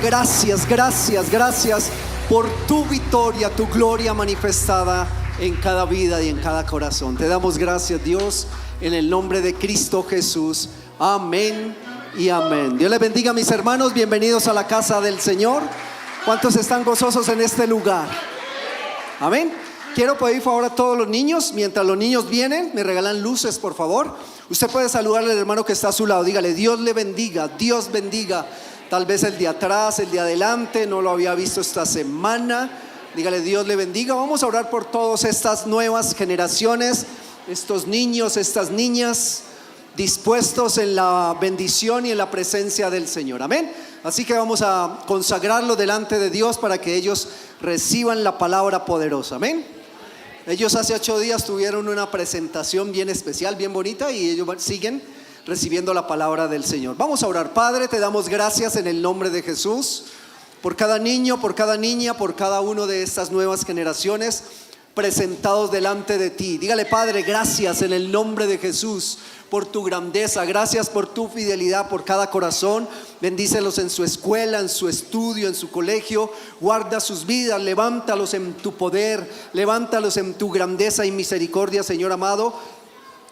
Gracias, gracias, gracias por tu victoria, tu gloria manifestada en cada vida y en cada corazón. Te damos gracias, Dios, en el nombre de Cristo Jesús. Amén y amén. Dios les bendiga, mis hermanos. Bienvenidos a la casa del Señor. ¿Cuántos están gozosos en este lugar? Amén. Quiero pedir favor a todos los niños. Mientras los niños vienen, me regalan luces, por favor. Usted puede saludarle al hermano que está a su lado. Dígale: Dios le bendiga, Dios bendiga. Tal vez el de atrás, el de adelante, no lo había visto esta semana. Dígale: Dios le bendiga. Vamos a orar por todas estas nuevas generaciones, estos niños, estas niñas, dispuestos en la bendición y en la presencia del Señor. Amén. Así que vamos a consagrarlo delante de Dios para que ellos reciban la palabra poderosa. Amén. Ellos hace 8 días tuvieron una presentación bien especial, bien bonita, y ellos siguen recibiendo la palabra del Señor. Vamos a orar. Padre, te damos gracias en el nombre de Jesús por cada niño, por cada niña, por cada uno de estas nuevas generaciones presentados delante de ti. Dígale: Padre, gracias en el nombre de Jesús por tu grandeza, gracias por tu fidelidad, por cada corazón. Bendícelos en su escuela, en su estudio, en su colegio. Guarda sus vidas, levántalos en tu poder, levántalos en tu grandeza y misericordia, Señor amado.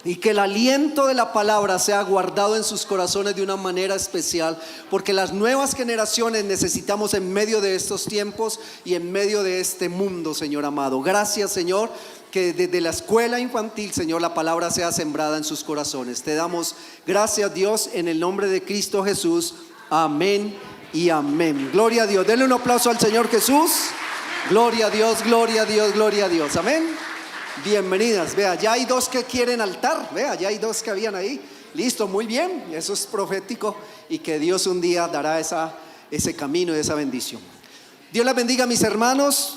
Y que el aliento de la palabra sea guardado en sus corazones de una manera especial, porque las nuevas generaciones necesitamos en medio de estos tiempos y en medio de este mundo, Señor amado. Gracias, Señor, que desde la escuela infantil, Señor, la palabra sea sembrada en sus corazones. Te damos gracias, Dios, en el nombre de Cristo Jesús. Amén y amén. Gloria a Dios. Denle un aplauso al Señor Jesús. Gloria a Dios, gloria a Dios, gloria a Dios. Amén. Bienvenidas. Vea, ya hay 2 que quieren altar. Vea, ya hay 2 que habían ahí. Listo, muy bien. Eso es profético, y que Dios un día dará ese camino y esa bendición. Dios les bendiga, mis hermanos.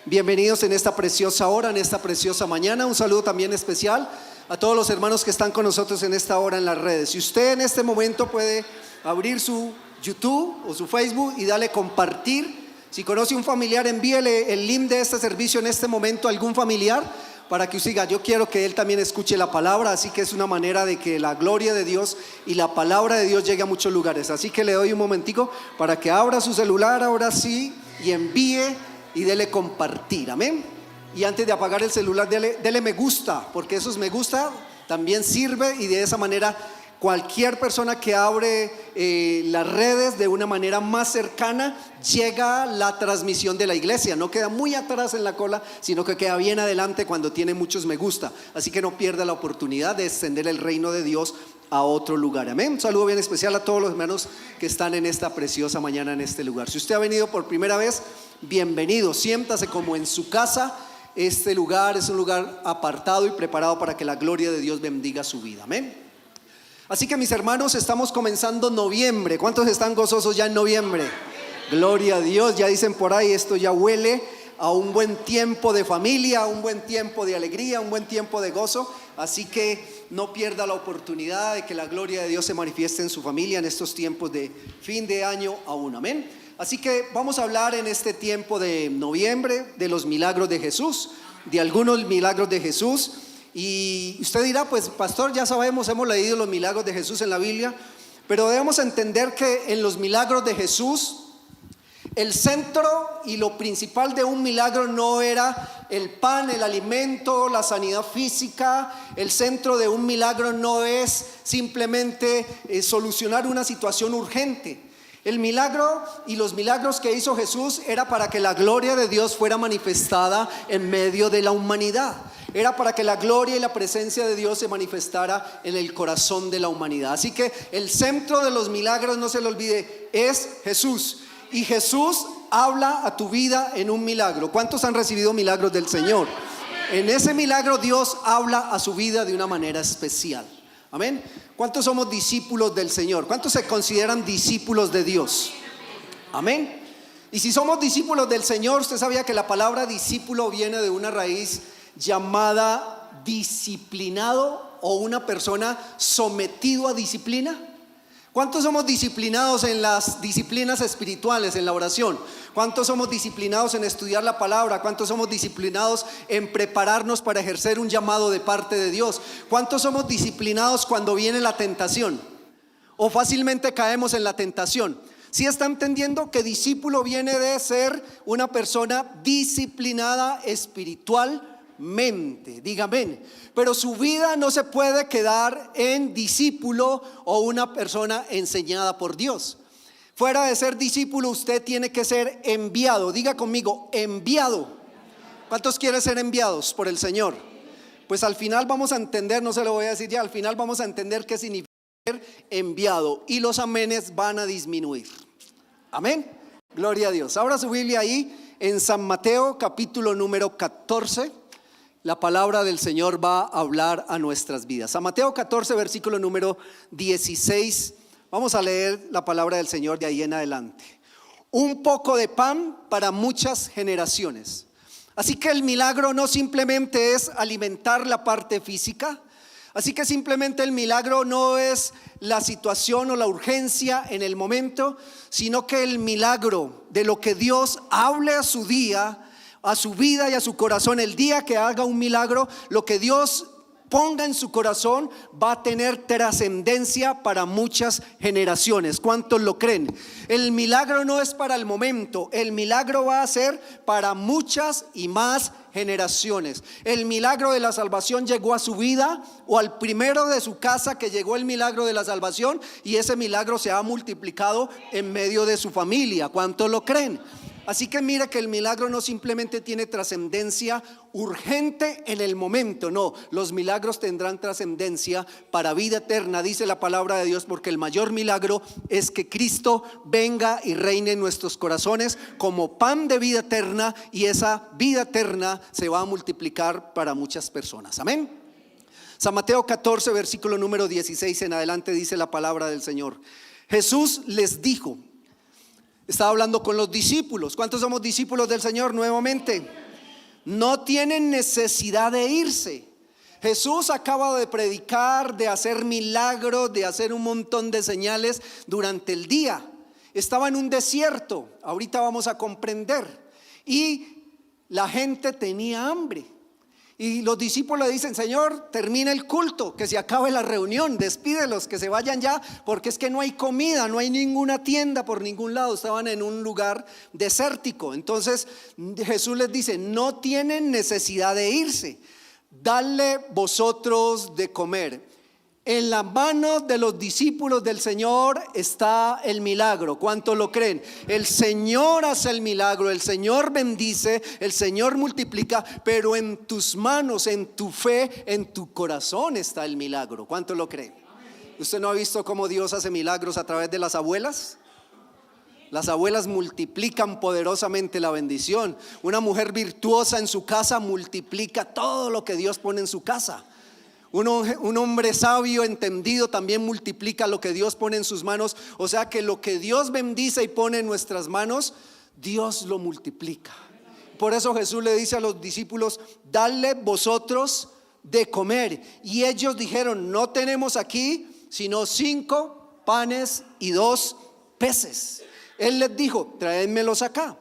Bienvenidos en esta preciosa hora, en esta preciosa mañana. Un saludo también especial a todos los hermanos que están con nosotros en esta hora en las redes. Si usted en este momento puede abrir su YouTube o su Facebook y darle compartir. Si conoce un familiar, envíele el link de este servicio en este momento a algún familiar, para que usted diga: yo quiero que él también escuche la palabra. Así que es una manera de que la gloria de Dios y la palabra de Dios llegue a muchos lugares. Así que le doy un momentico para que abra su celular ahora sí y envíe y dele compartir. Amén. Y antes de apagar el celular, dele me gusta, porque esos me gusta también sirve, y de esa manera cualquier persona que abre las redes de una manera más cercana, llega la transmisión de la iglesia. No queda muy atrás en la cola, sino que queda bien adelante cuando tiene muchos me gusta. Así que no pierda la oportunidad de extender el reino de Dios a otro lugar. Amén. Un saludo bien especial a todos los hermanos que están en esta preciosa mañana en este lugar. Si usted ha venido por primera vez, bienvenido. Siéntase como en su casa. Este lugar es un lugar apartado y preparado para que la gloria de Dios bendiga su vida. Amén. Así que, mis hermanos, estamos comenzando noviembre. ¿Cuántos están gozosos ya en noviembre? Gloria a Dios. Ya dicen por ahí, esto ya huele a un buen tiempo de familia, a un buen tiempo de alegría, un buen tiempo de gozo. Así que no pierda la oportunidad de que la gloria de Dios se manifieste en su familia en estos tiempos de fin de año aún. Amén. Así que vamos a hablar en este tiempo de noviembre de los milagros de Jesús, de algunos milagros de Jesús. Y usted dirá: pues pastor, ya sabemos, hemos leído los milagros de Jesús en la Biblia, pero debemos entender que en los milagros de Jesús, el centro y lo principal de un milagro no era el pan, el alimento, la sanidad física. El centro de un milagro no es simplemente solucionar una situación urgente. El milagro y los milagros que hizo Jesús era para que la gloria de Dios fuera manifestada en medio de la humanidad. Era para que la gloria y la presencia de Dios se manifestara en el corazón de la humanidad. Así que el centro de los milagros, no se lo olvide, es Jesús. Y Jesús habla a tu vida en un milagro. ¿Cuántos han recibido milagros del Señor? En ese milagro Dios habla a su vida de una manera especial. Amén. ¿Cuántos somos discípulos del Señor? ¿Cuántos se consideran discípulos de Dios? Amén. Y si somos discípulos del Señor, usted sabía que la palabra discípulo viene de una raíz llamada disciplinado, o una persona sometido a disciplina. ¿Cuántos somos disciplinados en las disciplinas espirituales, en la oración? ¿Cuántos somos disciplinados en estudiar la palabra? ¿Cuántos somos disciplinados en prepararnos para ejercer un llamado de parte de Dios? ¿Cuántos somos disciplinados cuando viene la tentación? ¿O fácilmente caemos en la tentación? ¿Sí está entendiendo que discípulo viene de ser una persona disciplinada espiritualmente? Dígame. Pero su vida no se puede quedar en discípulo o una persona enseñada por Dios. Fuera de ser discípulo, usted tiene que ser enviado. Diga conmigo, enviado. ¿Cuántos quieren ser enviados por el Señor? Pues al final vamos a entender, no se lo voy a decir ya, al final vamos a entender qué significa ser enviado, y los amenes van a disminuir. Amén. Gloria a Dios. Abra su Biblia ahí en San Mateo capítulo número 14. La palabra del Señor va a hablar a nuestras vidas. San Mateo 14 versículo número 16. Vamos a leer la palabra del Señor de ahí en adelante. Un poco de pan para muchas generaciones. Así que el milagro no simplemente es alimentar la parte física. Así que simplemente el milagro no es la situación o la urgencia en el momento, sino que el milagro de lo que Dios hable a su día, a su vida y a su corazón, el día que haga un milagro, lo que Dios ponga en su corazón va a tener trascendencia para muchas generaciones. ¿Cuántos lo creen? El milagro no es para el momento, el milagro va a ser para muchas y más generaciones. El milagro de la salvación llegó a su vida o al primero de su casa que llegó el milagro de la salvación, y ese milagro se ha multiplicado en medio de su familia. ¿Cuántos lo creen? Así que mira que el milagro no simplemente tiene trascendencia urgente en el momento, no, los milagros tendrán trascendencia para vida eterna, dice la palabra de Dios, porque el mayor milagro es que Cristo venga y reine en nuestros corazones como pan de vida eterna, y esa vida eterna se va a multiplicar para muchas personas. Amén. San Mateo 14 versículo número 16 en adelante dice la palabra del Señor. Jesús les dijo, estaba hablando con los discípulos. ¿Cuántos somos discípulos del Señor nuevamente? No tienen necesidad de irse. Jesús acaba de predicar, de hacer milagros, de hacer un montón de señales durante el día. Estaba en un desierto, ahorita vamos a comprender. Y la gente tenía hambre. Y los discípulos le dicen, Señor, termina el culto, que se acabe la reunión, despídelos, que se vayan ya, porque es que no hay comida, no hay ninguna tienda por ningún lado. Estaban en un lugar desértico. Entonces Jesús les dice, no tienen necesidad de irse, dadle vosotros de comer. En la mano de los discípulos del Señor está el milagro. ¿Cuántos lo creen? El Señor hace el milagro, el Señor bendice, el Señor multiplica, pero en tus manos, en tu fe, en tu corazón está el milagro. ¿Cuántos lo creen? ¿Usted no ha visto cómo Dios hace milagros a través de las abuelas? Las abuelas multiplican poderosamente la bendición. Una mujer virtuosa en su casa multiplica todo lo que Dios pone en su casa. Un hombre sabio, entendido, también multiplica lo que Dios pone en sus manos. O sea que lo que Dios bendice y pone en nuestras manos, Dios lo multiplica. Por eso Jesús le dice a los discípulos, dadle vosotros de comer. Y ellos dijeron, no tenemos aquí sino 5 panes y 2 peces. Él les dijo, traédmelos acá.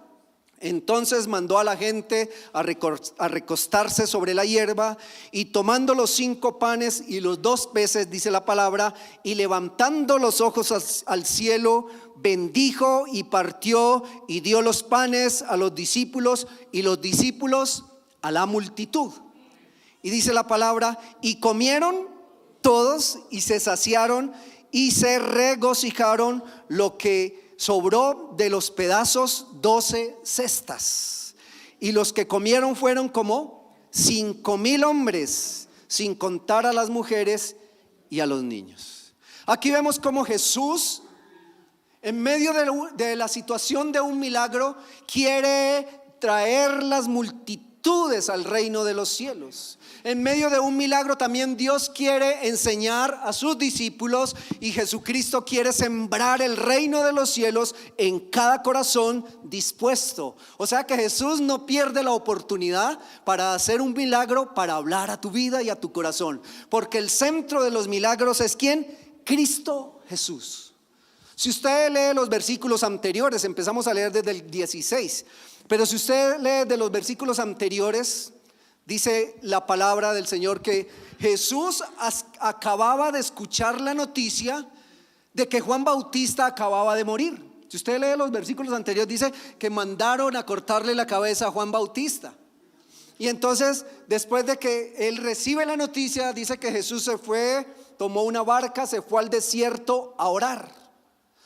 Entonces mandó a la gente a recostarse sobre la hierba, y tomando los 5 panes y los 2 peces, dice la palabra, y levantando los ojos al cielo, bendijo y partió y dio los panes a los discípulos y los discípulos a la multitud. Y dice la palabra, y comieron todos y se saciaron y se regocijaron, lo que sobró de los pedazos 12 cestas. Y los que comieron fueron como 5,000 hombres, sin contar a las mujeres y a los niños. Aquí vemos cómo Jesús, en medio de la situación de un milagro, quiere traer las multitudes al reino de los cielos. En medio de un milagro también Dios quiere enseñar a sus discípulos, y Jesucristo quiere sembrar el reino de los cielos en cada corazón dispuesto. O sea que Jesús no pierde la oportunidad para hacer un milagro, para hablar a tu vida y a tu corazón, porque el centro de los milagros es ¿quién? Cristo Jesús. Si usted lee los versículos anteriores, empezamos a leer desde el 16, pero si usted lee de los versículos anteriores, dice la palabra del Señor que Jesús acababa de escuchar la noticia de que Juan Bautista acababa de morir. Si usted lee los versículos anteriores, dice que mandaron a cortarle la cabeza a Juan Bautista. Y entonces, después de que él recibe la noticia, dice que Jesús se fue, tomó una barca, se fue al desierto a orar.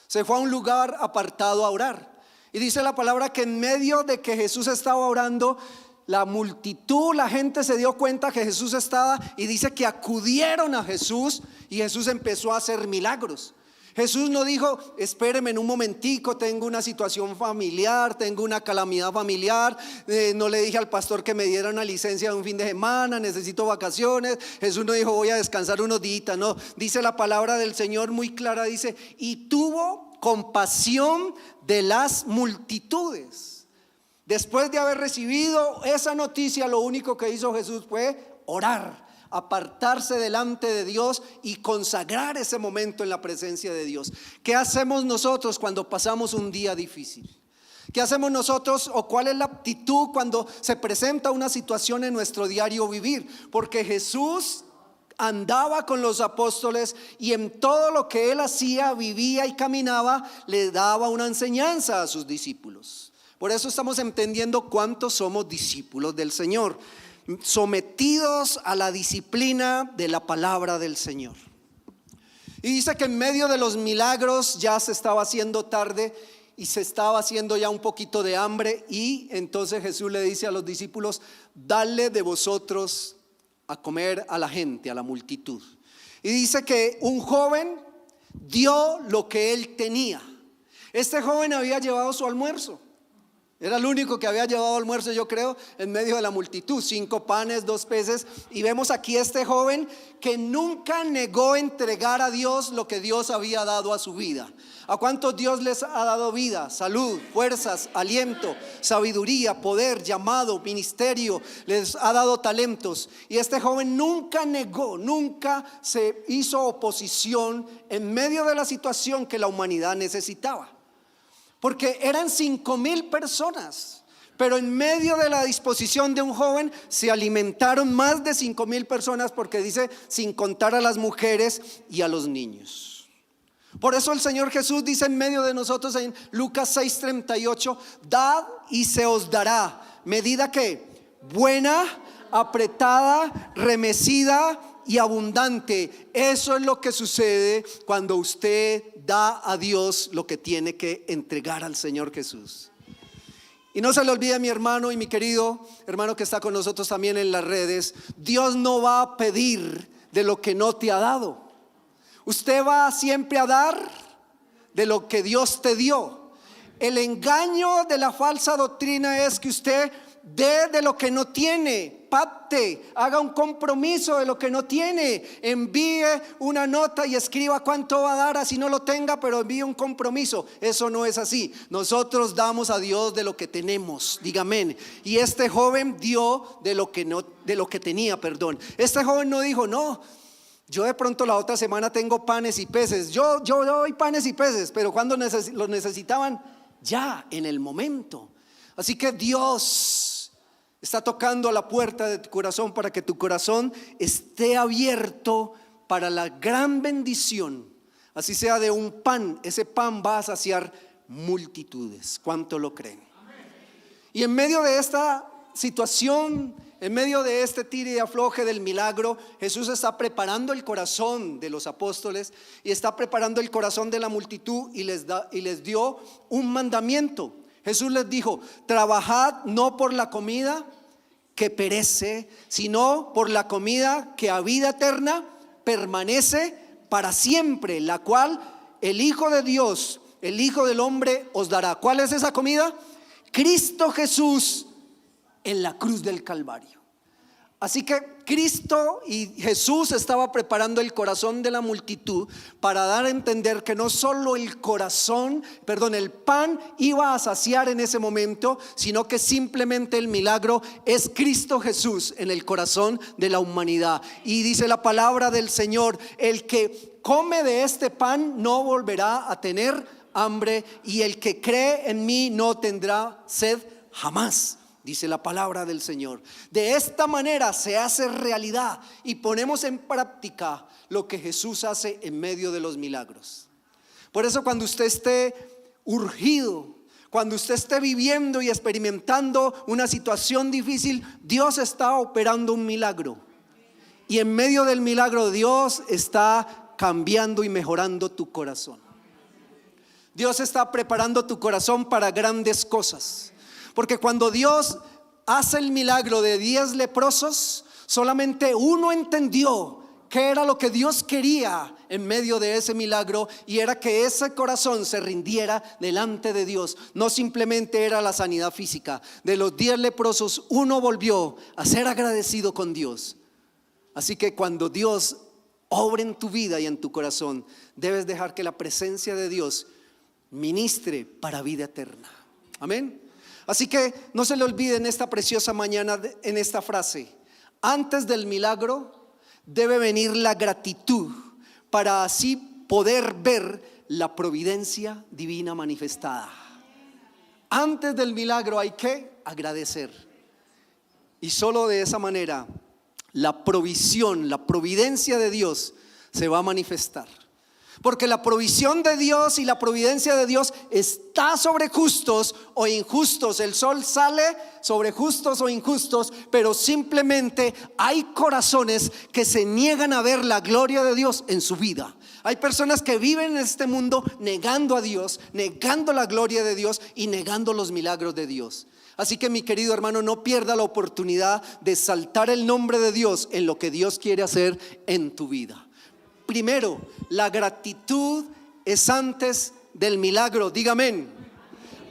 Se fue a un lugar apartado a orar. Y dice la palabra que en medio de que Jesús estaba orando, la multitud, la gente se dio cuenta que Jesús estaba, y dice que acudieron a Jesús y Jesús empezó a hacer milagros. Jesús no dijo: espéreme en un momentico, tengo una situación familiar, tengo una calamidad familiar, no le dije al pastor que me diera una licencia de un fin de semana, necesito vacaciones. Jesús no dijo: voy a descansar unos días. No, dice la palabra del Señor muy clara, dice: y tuvo compasión de las multitudes. Después de haber recibido esa noticia, lo único que hizo Jesús fue orar, apartarse delante de Dios y consagrar ese momento en la presencia de Dios. ¿Qué hacemos nosotros cuando pasamos un día difícil? ¿Qué hacemos nosotros, o cuál es la actitud cuando se presenta una situación en nuestro diario vivir? Porque Jesús andaba con los apóstoles y en todo lo que él hacía, vivía y caminaba, le daba una enseñanza a sus discípulos. Por eso estamos entendiendo cuántos somos discípulos del Señor, sometidos a la disciplina de la palabra del Señor. Y dice que en medio de los milagros ya se estaba haciendo tarde y se estaba haciendo ya un poquito de hambre, y entonces Jesús le dice a los discípulos: dale de vosotros a comer a la gente, a la multitud. Y dice que un joven dio lo que él tenía. Este joven había llevado su almuerzo. Era el único que había llevado almuerzo, yo creo, en medio de la multitud. 5 panes, 2 peces. Y vemos aquí este joven que nunca negó entregar a Dios lo que Dios había dado a su vida. ¿A cuántos Dios les ha dado vida, salud, fuerzas, aliento, sabiduría, poder, llamado, ministerio? Les ha dado talentos. Y este joven nunca negó, nunca se hizo oposición en medio de la situación que la humanidad necesitaba. Porque eran 5,000 personas, pero en medio de la disposición de un joven se alimentaron más de 5,000 personas, porque dice sin contar a las mujeres y a los niños. Por eso el Señor Jesús dice en medio de nosotros en Lucas 6:38: dad y se os dará, medida que buena, apretada, remecida y abundante. Eso es lo que sucede cuando usted da a Dios lo que tiene que entregar al Señor Jesús. Y no se le olvide, mi hermano y mi querido hermano que está con nosotros también en las redes, Dios no va a pedir de lo que no te ha dado. Usted va siempre a dar de lo que Dios te dio. El engaño de la falsa doctrina es que usted dé de lo que no tiene, pacte, haga un compromiso de lo que no tiene, envíe una nota y escriba cuánto va a dar, así no lo tenga, pero envíe un compromiso. Eso no es así. Nosotros damos a Dios de lo que tenemos, diga amén. Y este joven dio de lo que tenía. Este joven no dijo: no, yo de pronto la otra semana tengo panes y peces. Yo doy panes y peces, pero cuando los necesitaban, ya en el momento. Así que Dios está tocando a la puerta de tu corazón para que tu corazón esté abierto para la gran bendición. Así sea de un pan, ese pan va a saciar multitudes. ¿Cuánto lo creen? Y en medio de esta situación, en medio de este tire y afloje del milagro, Jesús está preparando el corazón de los apóstoles y está preparando el corazón de la multitud, y les dio un mandamiento. Jesús les dijo: trabajad no por la comida que perece, sino por la comida que a vida eterna permanece para siempre, la cual el Hijo de Dios, el Hijo del Hombre os dará. ¿Cuál es esa comida? Cristo Jesús en la cruz del Calvario. Así que Cristo y Jesús estaba preparando el corazón de la multitud para dar a entender que no solo el pan iba a saciar en ese momento, sino que simplemente el milagro es Cristo Jesús en el corazón de la humanidad. Y dice la palabra del Señor: el que come de este pan no volverá a tener hambre, y el que cree en mí no tendrá sed jamás. Dice la palabra del Señor. De esta manera se hace realidad y ponemos en práctica lo que Jesús hace en medio de los milagros. Por eso, cuando usted esté urgido, cuando usted esté viviendo y experimentando una situación difícil, Dios está operando un milagro. Y en medio del milagro Dios está cambiando y mejorando tu corazón. Dios está preparando tu corazón para grandes cosas. Porque cuando Dios hace el milagro de 10 leprosos, solamente uno entendió qué era lo que Dios quería en medio de ese milagro, y era que ese corazón se rindiera delante de Dios. No simplemente era la sanidad física. De los 10 leprosos, uno volvió a ser agradecido con Dios. Así que cuando Dios obra en tu vida y en tu corazón, debes dejar que la presencia de Dios ministre para vida eterna. Amén. Así que no se le olvide en esta preciosa mañana, en esta frase: antes del milagro debe venir la gratitud, para así poder ver la providencia divina manifestada. Antes del milagro hay que agradecer, y solo de esa manera la provisión, la providencia de Dios se va a manifestar. Porque la provisión de Dios y la providencia de Dios está sobre justos o injustos. El sol sale sobre justos o injustos, pero simplemente hay corazones que se niegan a ver la gloria de Dios en su vida. Hay personas que viven en este mundo negando a Dios, negando la gloria de Dios y negando los milagros de Dios. Así que, mi querido hermano, no pierda la oportunidad de exaltar el nombre de Dios en lo que Dios quiere hacer en tu vida. Primero, la gratitud es antes del milagro. Diga amén.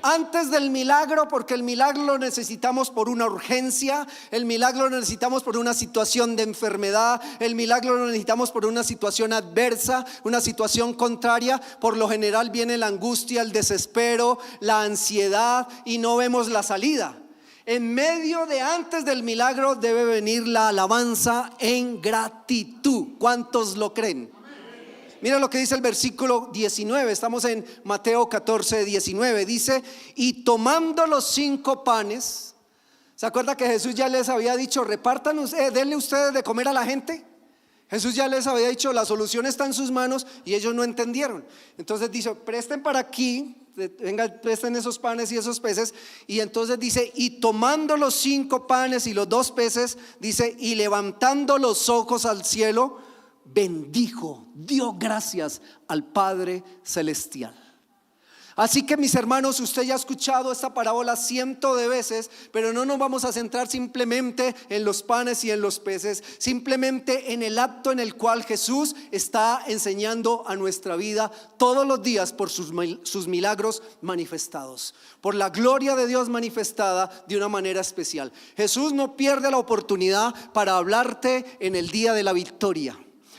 Antes del milagro, porque el milagro lo necesitamos por una urgencia, el milagro lo necesitamos por una situación de enfermedad, el milagro lo necesitamos por una situación adversa, una situación contraria. Por lo general viene la angustia, el desespero, la ansiedad y no vemos la salida. En medio de antes del milagro debe venir la alabanza en gratitud. ¿Cuántos lo creen? Mira lo que dice el versículo 19. Estamos en Mateo 14, 19. Dice: y tomando los 5 panes. ¿Se acuerda que Jesús ya les había dicho: repartan, denle ustedes de comer a la gente? Jesús ya les había dicho: la solución está en sus manos, y ellos no entendieron. Entonces dice: presten para aquí, venga, presten esos panes y esos peces. Y entonces dice: y tomando los 5 panes y los 2 peces, dice, y levantando los ojos al cielo, bendijo, dio gracias al Padre Celestial. Así que, mis hermanos, usted ya ha escuchado esta parábola cientos de veces, pero no nos vamos a centrar simplemente en los panes y en los peces, simplemente en el acto en el cual Jesús está enseñando a nuestra vida todos los días por sus milagros manifestados, por la gloria de Dios manifestada de una manera especial. Jesús no pierde la oportunidad para hablarte en el día de la victoria,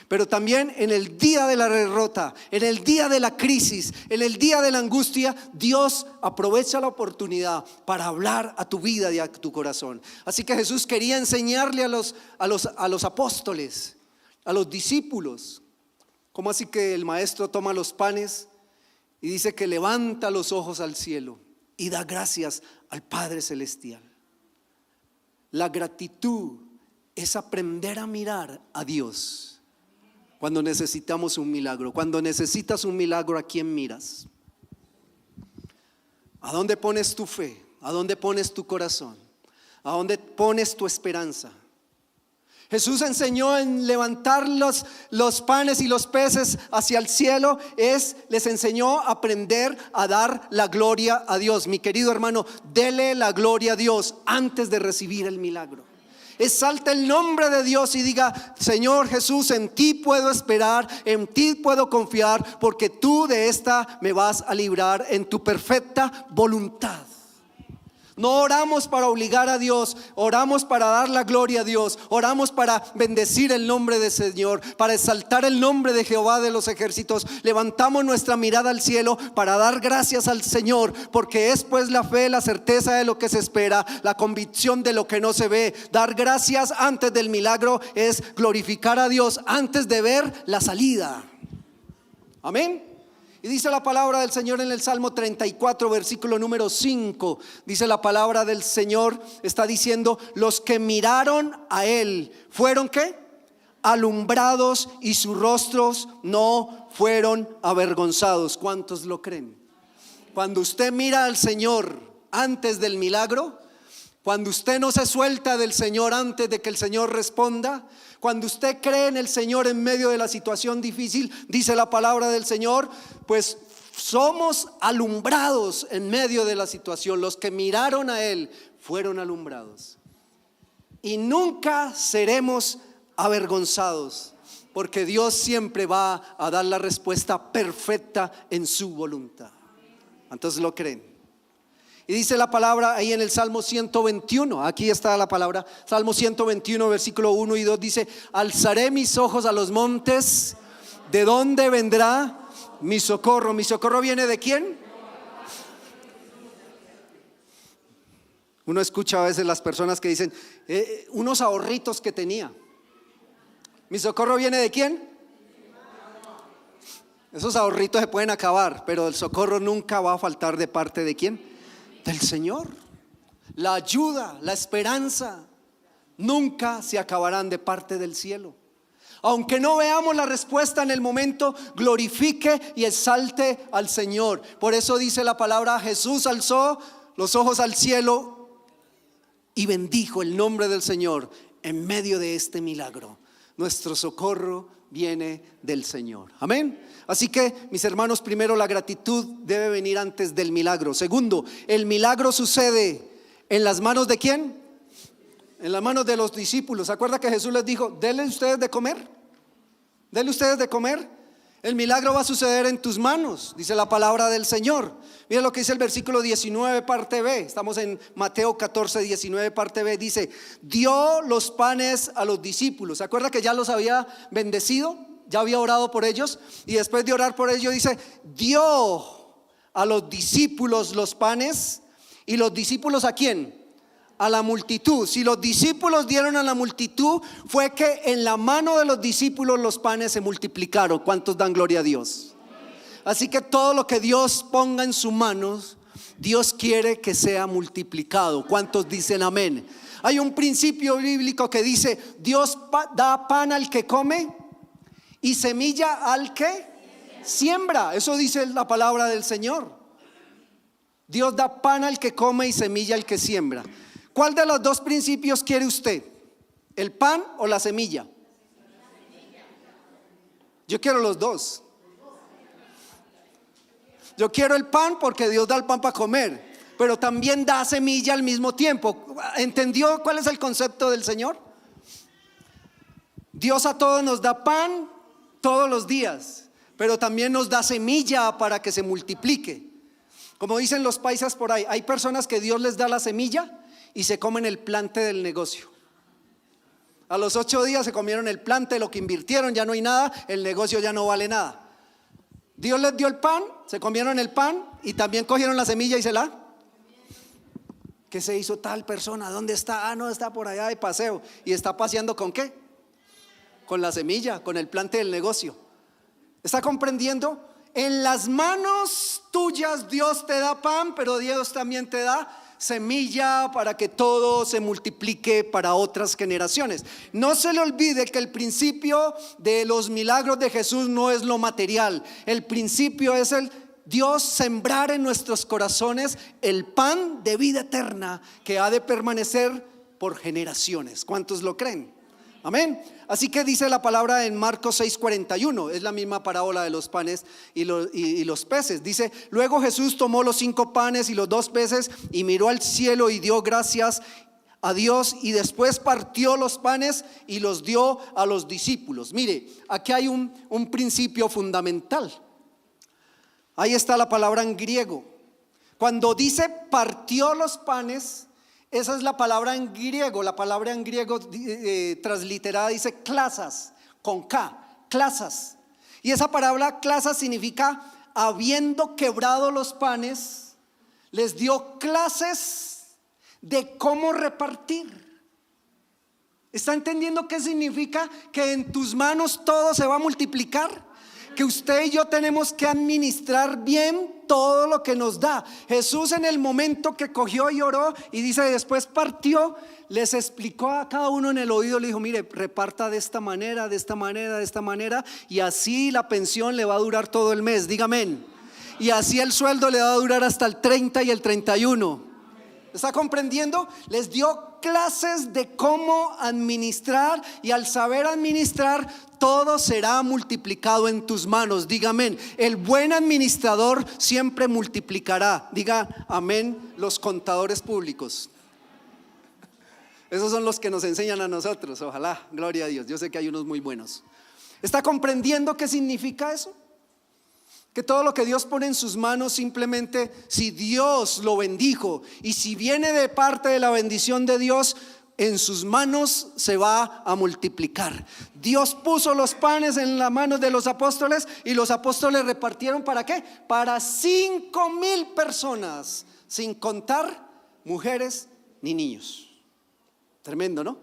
pero también en el día de la derrota, en el día de la crisis, en el día de la angustia. Dios aprovecha la oportunidad para hablar a tu vida y a tu corazón. Así que Jesús quería enseñarle a los apóstoles, a los discípulos, cómo así que el maestro toma los panes y dice que levanta los ojos al cielo y da gracias al Padre Celestial. La gratitud es aprender a mirar a Dios. Cuando necesitamos un milagro, cuando necesitas un milagro, ¿a quién miras? ¿A dónde pones tu fe? ¿A dónde pones tu corazón? ¿A dónde pones tu esperanza? Jesús enseñó en levantar los panes y los peces hacia el cielo, les enseñó a aprender a dar la gloria a Dios. Mi querido hermano, dele la gloria a Dios antes de recibir el milagro. Exalta el nombre de Dios y diga: Señor Jesús, en ti puedo esperar, en ti puedo confiar, porque tú de esta me vas a librar en tu perfecta voluntad. No oramos para obligar a Dios, oramos para dar la gloria a Dios, oramos para bendecir el nombre del Señor, para exaltar el nombre de Jehová de los ejércitos. Levantamos nuestra mirada al cielo para dar gracias al Señor, porque es pues la fe, la certeza de lo que se espera, la convicción de lo que no se ve. Dar gracias antes del milagro es glorificar a Dios antes de ver la salida. Amén. Y dice la palabra del Señor en el Salmo 34, versículo número 5. Dice la palabra del Señor, está diciendo: los que miraron a Él fueron ¿qué? Alumbrados, y sus rostros no fueron avergonzados. ¿Cuántos lo creen? Cuando usted mira al Señor antes del milagro, cuando usted no se suelta del Señor antes de que el Señor responda, cuando usted cree en el Señor en medio de la situación difícil, dice la palabra del Señor, pues somos alumbrados en medio de la situación. Los que miraron a Él fueron alumbrados. Y nunca seremos avergonzados, porque Dios siempre va a dar la respuesta perfecta en su voluntad. Entonces lo creen. Y dice la palabra ahí en el Salmo 121, aquí está la palabra, Salmo 121 versículo 1 y 2 dice: alzaré mis ojos a los montes, ¿de dónde vendrá mi socorro? ¿Mi socorro viene de quién? Uno escucha a veces las personas que dicen unos ahorritos que tenía. ¿Mi socorro viene de quién? Esos ahorritos se pueden acabar, pero el socorro nunca va a faltar de parte de quién? Del Señor. La ayuda, la esperanza nunca se acabarán de parte del cielo. Aunque no veamos la respuesta en el momento, glorifique y exalte al Señor. Por eso dice la palabra: Jesús alzó los ojos al cielo y bendijo el nombre del Señor en medio de este milagro. Nuestro socorro viene del Señor. Amén. Así que, mis hermanos, primero, la gratitud debe venir antes del milagro. Segundo, el milagro sucede en las manos ¿de quién? En las manos de los discípulos. ¿Se acuerda que Jesús les dijo: denle ustedes de comer? Denle ustedes de comer. El milagro va a suceder en tus manos, dice la palabra del Señor. Mira lo que dice el versículo 19 parte B. Estamos en Mateo 14, 19 parte B. Dice: dio los panes a los discípulos. ¿Se acuerda que ya los había bendecido? Ya había orado por ellos. Y después de orar por ellos dice: dio a los discípulos los panes. ¿Y los discípulos a quién? A la multitud. Si los discípulos dieron a la multitud, fue que en la mano de los discípulos los panes se multiplicaron. ¿Cuántos dan gloria a Dios? Así que todo lo que Dios ponga en sus manos, Dios quiere que sea multiplicado. ¿Cuántos dicen amén? Hay un principio bíblico que dice: Dios da pan al que come y semilla al que siembra. Eso dice la palabra del Señor. Dios da pan al que come y semilla al que siembra. ¿Cuál de los dos principios quiere usted? ¿El pan o la semilla? Yo quiero los dos. Yo quiero el pan porque Dios da el pan para comer, pero también da semilla al mismo tiempo. ¿Entendió cuál es el concepto del Señor? Dios a todos nos da pan todos los días, pero también nos da semilla para que se multiplique. Como dicen los paisas por ahí, hay personas que Dios les da la semilla y se comen el plante del negocio. A los 8 días se comieron el plante, lo que invirtieron, ya no hay nada, el negocio ya no vale nada. Dios les dio el pan, se comieron el pan y también cogieron la semilla y se la. ¿Qué se hizo tal persona? ¿Dónde está? Ah, no, está por allá de paseo. ¿Y está paseando con qué? Con la semilla, con el plante del negocio. ¿Está comprendiendo? En las manos tuyas Dios te da pan, pero Dios también te da semilla para que todo se multiplique para otras generaciones. No se le olvide que el principio de los milagros de Jesús no es lo material. El principio es el Dios sembrar en nuestros corazones el pan de vida eterna que ha de permanecer por generaciones. ¿Cuántos lo creen? Amén. Así que dice la palabra en Marcos 6:41, es la misma parábola de los panes y los peces. Dice: luego Jesús tomó los 5 panes y los 2 peces y miró al cielo y dio gracias a Dios, y después partió los panes y los dio a los discípulos. Mire, aquí hay un principio fundamental. Ahí está la palabra en griego. Cuando dice partió los panes, esa es la palabra en griego. La palabra en griego transliterada dice klasas, con K, klasas. Y esa palabra klasas significa habiendo quebrado los panes, les dio clases de cómo repartir. ¿Está entendiendo qué significa? Que en tus manos todo se va a multiplicar. Que usted y yo tenemos que administrar bien todo lo que nos da. Jesús, en el momento que cogió y oró y dice después partió, les explicó a cada uno en el oído, le dijo: mire, reparta de esta manera, de esta manera, de esta manera, y así la pensión le va a durar todo el mes. Dígame amén. Y así el sueldo le va a durar hasta el 30 y el 31. ¿Está comprendiendo? Les dio clases de cómo administrar, y al saber administrar, todo será multiplicado en tus manos. Diga amén. El buen administrador siempre multiplicará. Diga amén los contadores públicos. Esos son los que nos enseñan a nosotros. Ojalá, gloria a Dios. Yo sé que hay unos muy buenos. ¿Está comprendiendo qué significa eso? Que todo lo que Dios pone en sus manos, simplemente si Dios lo bendijo y si viene de parte de la bendición de Dios, en sus manos se va a multiplicar. Dios puso los panes en las manos de los apóstoles y los apóstoles repartieron ¿para qué? Para 5,000 personas, sin contar mujeres ni niños. Tremendo, ¿no?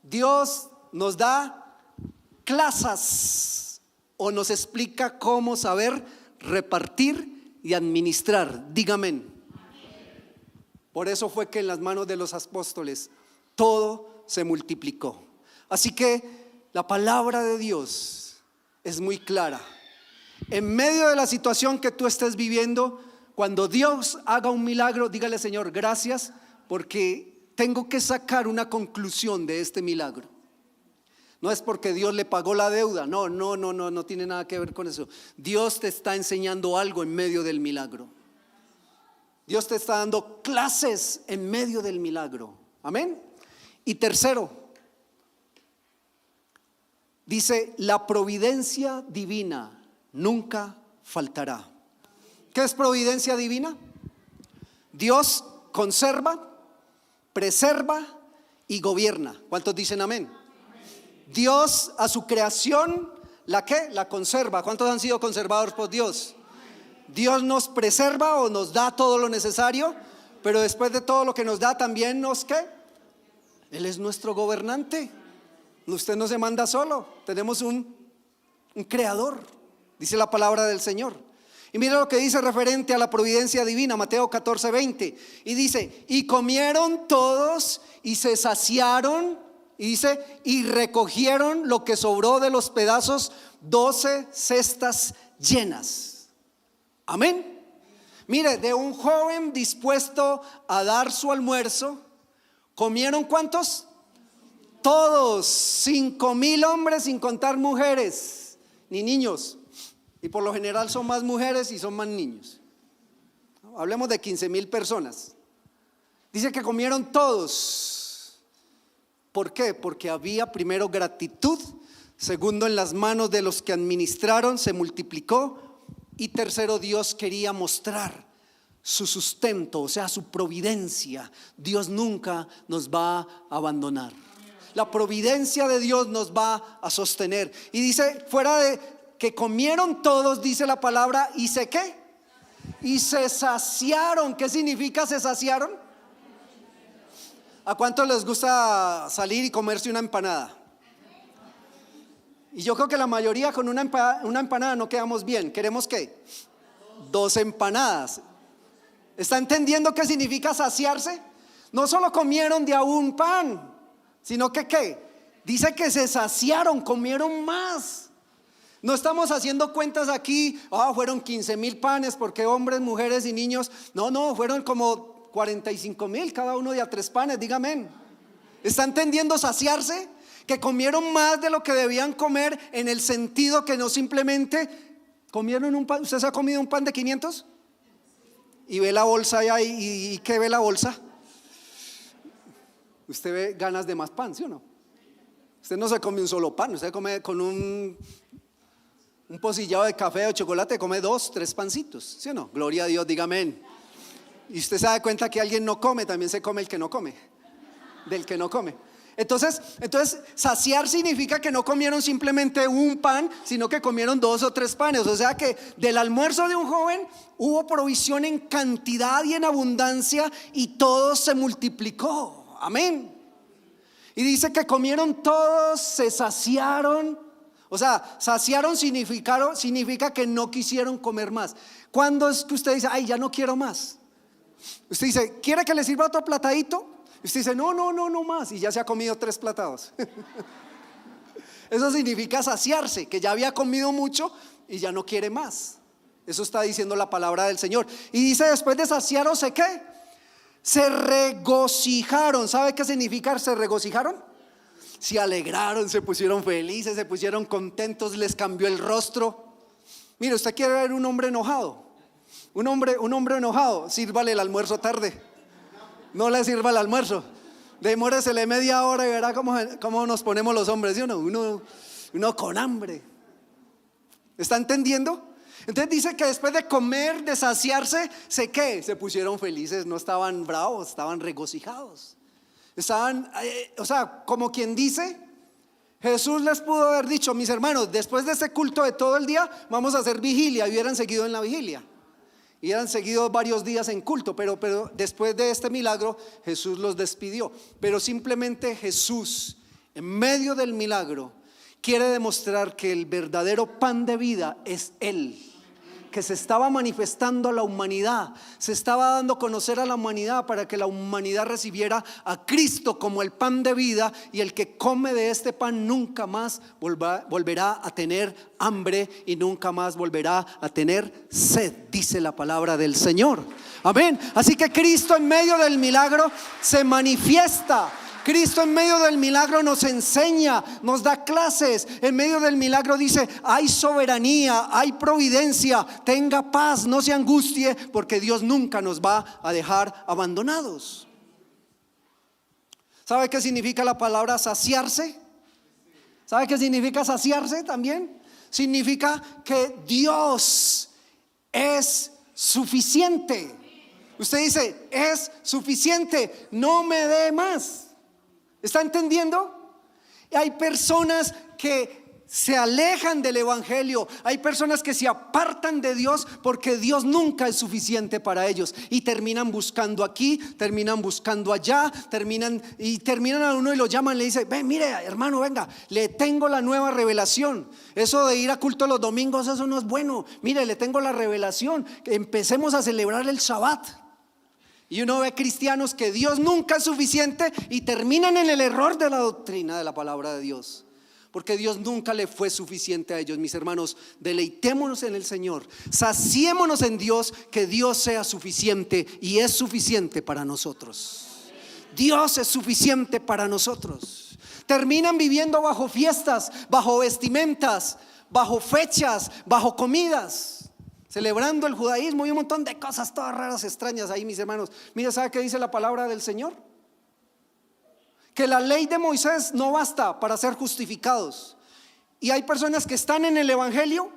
Dios nos da clases o nos explica cómo saber repartir y administrar. Dígame. Por eso fue que en las manos de los apóstoles todo se multiplicó. Así que la palabra de Dios es muy clara. En medio de la situación que tú estés viviendo, cuando Dios haga un milagro, dígale: Señor, gracias, porque tengo que sacar una conclusión de este milagro. No es porque Dios le pagó la deuda, no tiene nada que ver con eso. Dios te está enseñando algo en medio del milagro. Dios te está dando clases en medio del milagro. Amén. Y tercero, dice: la providencia divina nunca faltará. ¿Qué es providencia divina? Dios conserva, preserva y gobierna. ¿Cuántos dicen amén? Dios a su creación, ¿la qué? La conserva. ¿Cuántos han sido conservados por Dios? Dios nos preserva o nos da todo lo necesario, pero después de todo lo que nos da también nos ¿qué? Él es nuestro gobernante. Usted no se manda solo, tenemos un creador, dice la palabra del Señor. Y mira lo que dice referente a la providencia divina, Mateo 14:20. Y dice: y comieron todos y se saciaron. Y dice: y recogieron lo que sobró de los pedazos, 12 cestas llenas. Amén. Mire, de un joven dispuesto a dar su almuerzo, ¿comieron cuántos? Todos, 5,000 hombres, sin contar mujeres ni niños. Y por lo general son más mujeres y son más niños. Hablemos de 15,000 personas. Dice que comieron todos. ¿Por qué? Porque había primero gratitud, segundo, en las manos de los que administraron se multiplicó, y tercero, Dios quería mostrar su sustento, o sea, su providencia. Dios nunca nos va a abandonar. La providencia de Dios nos va a sostener. Y dice, fuera de que comieron todos, dice la palabra, y se ¿qué? Y se saciaron. ¿Qué significa se saciaron? ¿A cuántos les gusta salir y comerse una empanada? Y yo creo que la mayoría con una empanada no quedamos bien. ¿Queremos qué? 2 empanadas. ¿Está entendiendo qué significa saciarse? No solo comieron de a un pan, sino que ¿qué? Dice que se saciaron, comieron más. No estamos haciendo cuentas aquí, fueron 15,000 panes porque hombres, mujeres y niños. No, fueron como 45,000, cada uno de a 3 panes, dígame. ¿Está entendiendo saciarse? Que comieron más de lo que debían comer, en el sentido que no simplemente comieron un pan. ¿Usted se ha comido un pan de 500? Y ve la bolsa allá, y ¿qué ve la bolsa? Usted ve ganas de más pan, ¿sí o no? Usted no se come un solo pan, usted come con un pocillado de café o chocolate, come 2, 3 pancitos, ¿sí o no? Gloria a Dios, diga amén. Y usted se da cuenta que alguien no come, también se come el que no come, del que no come. Entonces, saciar significa que no comieron simplemente un pan, sino que comieron 2 o 3 panes. O sea que del almuerzo de un joven hubo provisión en cantidad y en abundancia, y todo se multiplicó. Amén. Y dice que comieron todos, se saciaron. O sea, saciaron significa que no quisieron comer más. ¿Cuándo es que usted dice: ay, ya no quiero más? Usted dice: ¿quiere que le sirva otro platadito? Usted dice: no más, y ya se ha comido 3 platados. Eso significa saciarse, que ya había comido mucho y ya no quiere más. Eso está diciendo la palabra del Señor. Y dice, después de saciaros, ¿qué? Se regocijaron. ¿Sabe qué significa se regocijaron? Se alegraron, se pusieron felices, se pusieron contentos, les cambió el rostro. Mire, usted quiere ver un hombre enojado. Un hombre enojado, sírvale el almuerzo tarde. No le sirva el almuerzo. Demóresele media hora y verá cómo nos ponemos los hombres. ¿Sí? Uno con hambre. ¿Está entendiendo? Entonces dice que después de comer, de saciarse, ¿qué? Se pusieron felices, no estaban bravos, estaban regocijados. Estaban, como quien dice, Jesús les pudo haber dicho, mis hermanos, después de este culto de todo el día, vamos a hacer vigilia, y hubieran seguido en la vigilia. Y hubieran seguido varios días en culto, pero después de este milagro, Jesús los despidió. Pero simplemente Jesús, en medio del milagro, quiere demostrar que el verdadero pan de vida es Él, que se estaba manifestando a la humanidad, se estaba dando a conocer a la humanidad para que la humanidad recibiera a Cristo como el pan de vida, y el que come de este pan nunca más volverá a tener hambre y nunca más volverá a tener sed, dice la palabra del Señor. Amén. Así que Cristo en medio del milagro se manifiesta. Cristo en medio del milagro nos enseña, nos da clases. En medio del milagro dice, hay soberanía, hay providencia, tenga paz, no se angustie, porque Dios nunca nos va a dejar abandonados. ¿Sabe qué significa la palabra saciarse? ¿Sabe qué significa saciarse también? Significa que Dios es suficiente. Usted dice, es suficiente, no me dé más. ¿Está entendiendo? Hay personas que se alejan del evangelio, hay personas que se apartan de Dios porque Dios nunca es suficiente para ellos, y terminan buscando aquí, terminan buscando allá, terminan a uno y lo llaman, le dice, ven, mire hermano, venga, le tengo la nueva revelación. Eso de ir a culto los domingos, eso no es bueno. Mire, le tengo la revelación, empecemos a celebrar el Shabbat. Y uno ve cristianos que Dios nunca es suficiente y terminan en el error de la doctrina de la palabra de Dios, porque Dios nunca le fue suficiente a ellos. Mis hermanos, deleitémonos en el Señor, saciémonos en Dios, que Dios sea suficiente, y es suficiente para nosotros. Dios es suficiente para nosotros. Terminan viviendo bajo fiestas, bajo vestimentas, bajo fechas, bajo comidas, celebrando el judaísmo y un montón de cosas todas raras, extrañas ahí, mis hermanos. Mira, ¿sabe qué dice la palabra del Señor? Que la ley de Moisés no basta para ser justificados. Y hay personas que están en el evangelio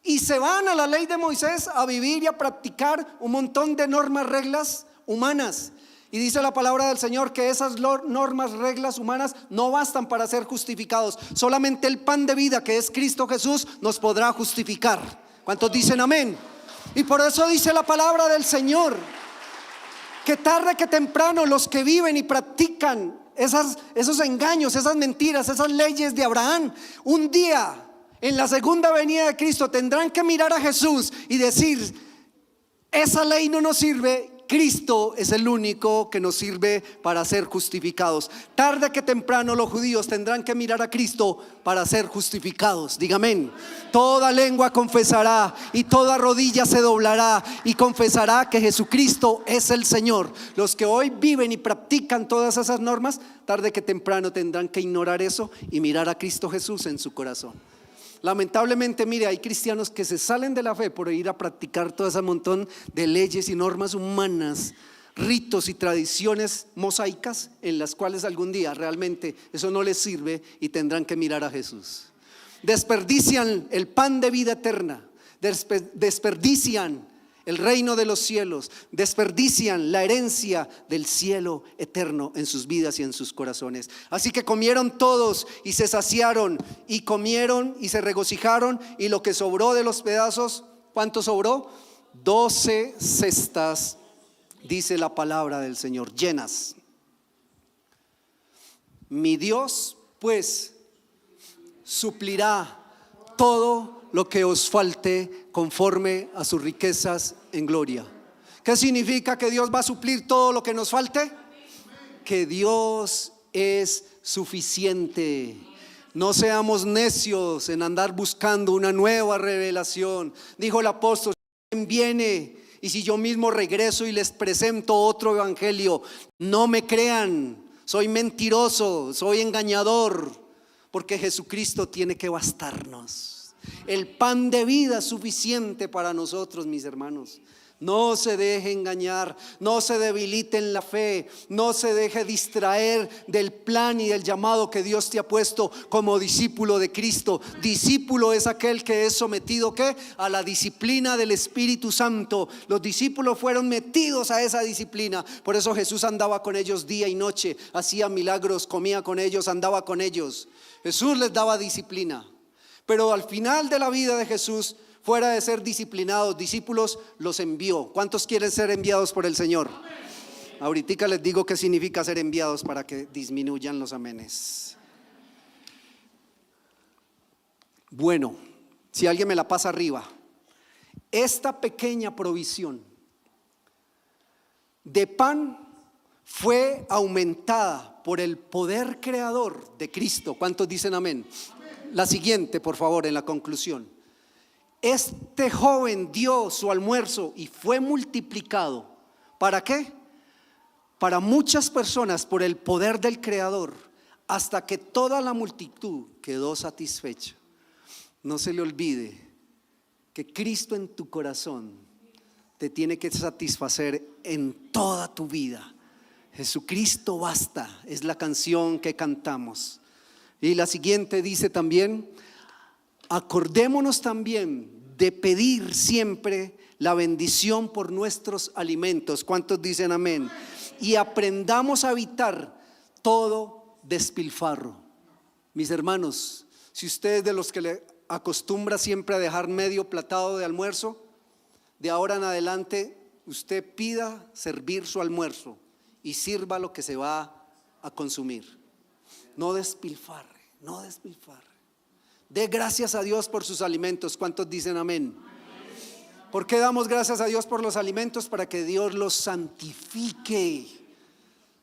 y se van a la ley de Moisés a vivir y a practicar un montón de normas, reglas humanas. Y dice la palabra del Señor que esas normas, reglas humanas no bastan para ser justificados. Solamente el pan de vida, que es Cristo Jesús, nos podrá justificar. ¿Cuántos dicen amén? Y por eso dice la palabra del Señor que tarde que temprano los que viven y practican esos engaños, esas mentiras, esas leyes de Abraham, un día en la segunda venida de Cristo tendrán que mirar a Jesús y decir, esa ley no nos sirve. Cristo es el único que nos sirve para ser justificados. Tarde que temprano los judíos tendrán que mirar a Cristo para ser justificados. Diga amén. Toda lengua confesará y toda rodilla se doblará y confesará que Jesucristo es el Señor. Los que hoy viven y practican todas esas normas, tarde que temprano tendrán que ignorar eso y mirar a Cristo Jesús en su corazón. Lamentablemente, mire, hay cristianos que se salen de la fe por ir a practicar todo ese montón de leyes y normas humanas, ritos y tradiciones mosaicas, en las cuales algún día realmente eso no les sirve y tendrán que mirar a Jesús. Desperdician el pan de vida eterna, desperdician el reino de los cielos, desperdician la herencia del cielo eterno en sus vidas y en sus corazones. Así que comieron todos y se saciaron, y comieron y se regocijaron, y lo que sobró de los pedazos, ¿cuánto sobró? 12 cestas, dice la palabra del Señor, llenas. Mi Dios pues suplirá todo lo que os falte conforme a sus riquezas en gloria. ¿Qué significa que Dios va a suplir todo lo que nos falte? Que Dios es suficiente. No seamos necios en andar buscando una nueva revelación. Dijo el apóstol: viene y si yo mismo regreso y les presento otro evangelio, no me crean, soy mentiroso, soy engañador, porque Jesucristo tiene que bastarnos. El pan de vida es suficiente para nosotros, mis hermanos. No se deje engañar, no se debilite en la fe, no se deje distraer del plan y del llamado que Dios te ha puesto como discípulo de Cristo. Discípulo es aquel que es sometido ¿qué? A la disciplina del Espíritu Santo. Los discípulos fueron metidos a esa disciplina. Por eso Jesús andaba con ellos día y noche, hacía milagros, comía con ellos, andaba con ellos. Jesús les daba disciplina. Pero al final de la vida de Jesús, fuera de ser disciplinados, discípulos, los envió. ¿Cuántos quieren ser enviados por el Señor? Ahorita les digo qué significa ser enviados para que disminuyan los amenes. Bueno, si alguien me la pasa arriba, esta pequeña provisión de pan fue aumentada por el poder creador de Cristo. ¿Cuántos dicen amén? La siguiente, por favor, en la conclusión. Este joven dio su almuerzo y fue multiplicado. ¿Para qué? Para muchas personas por el poder del Creador, hasta que toda la multitud quedó satisfecha. No se le olvide que Cristo en tu corazón te tiene que satisfacer en toda tu vida. Jesucristo basta, es la canción que cantamos. Y la siguiente dice también: acordémonos también de pedir siempre la bendición por nuestros alimentos. ¿Cuántos dicen amén? Y aprendamos a evitar todo despilfarro. Mis hermanos, si usted es de los que le acostumbra siempre a dejar medio platado de almuerzo, de ahora en adelante usted pida servir su almuerzo y sirva lo que se va a consumir. No despilfarre, no despilfarre. Dé gracias a Dios por sus alimentos. ¿Cuántos dicen amén? ¿Por qué damos gracias a Dios por los alimentos? Para que Dios los santifique.